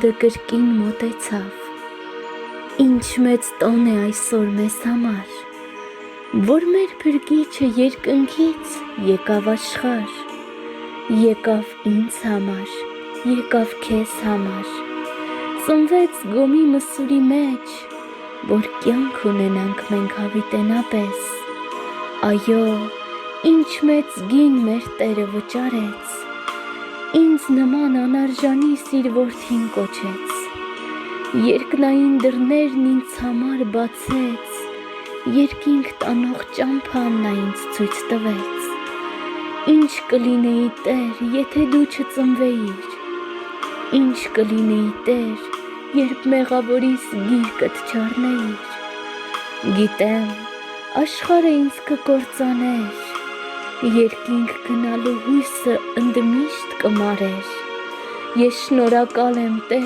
սերունդը կրկին մոտեցավ։ Ինչ մեծ տոն է այսօր մեզ համար, որ մեր փրկիչը երկնքից եկավ աշխարհ, եկավ ինձ համար, եկավ քեզ համար, ծնվեց գոմի մսուրի մեջ, որ կյանք ունենանք մենք հավիտենապես։ Այո, ինչ մեծ գին մեր Տերը վճարեց, ինձ նման անարժանի իր որդին կոչեց, երկնային դռներն ինձ համար բացեց, երկինք տանող ճամփան նա ինձ ցույց տվեց։ Ինչ կլինեի Տեր, եթե դու չծնվեիր, ինչ կլինեի Տեր, երբ մեղավորիս գիրկդ չառնեիր։ Գիտեմ, աշխարհը ինձ կկործաներ, երկինք գնալու հույսը ընդմիշտ կմարեր։ Ես շնորհակալ եմ Տեր,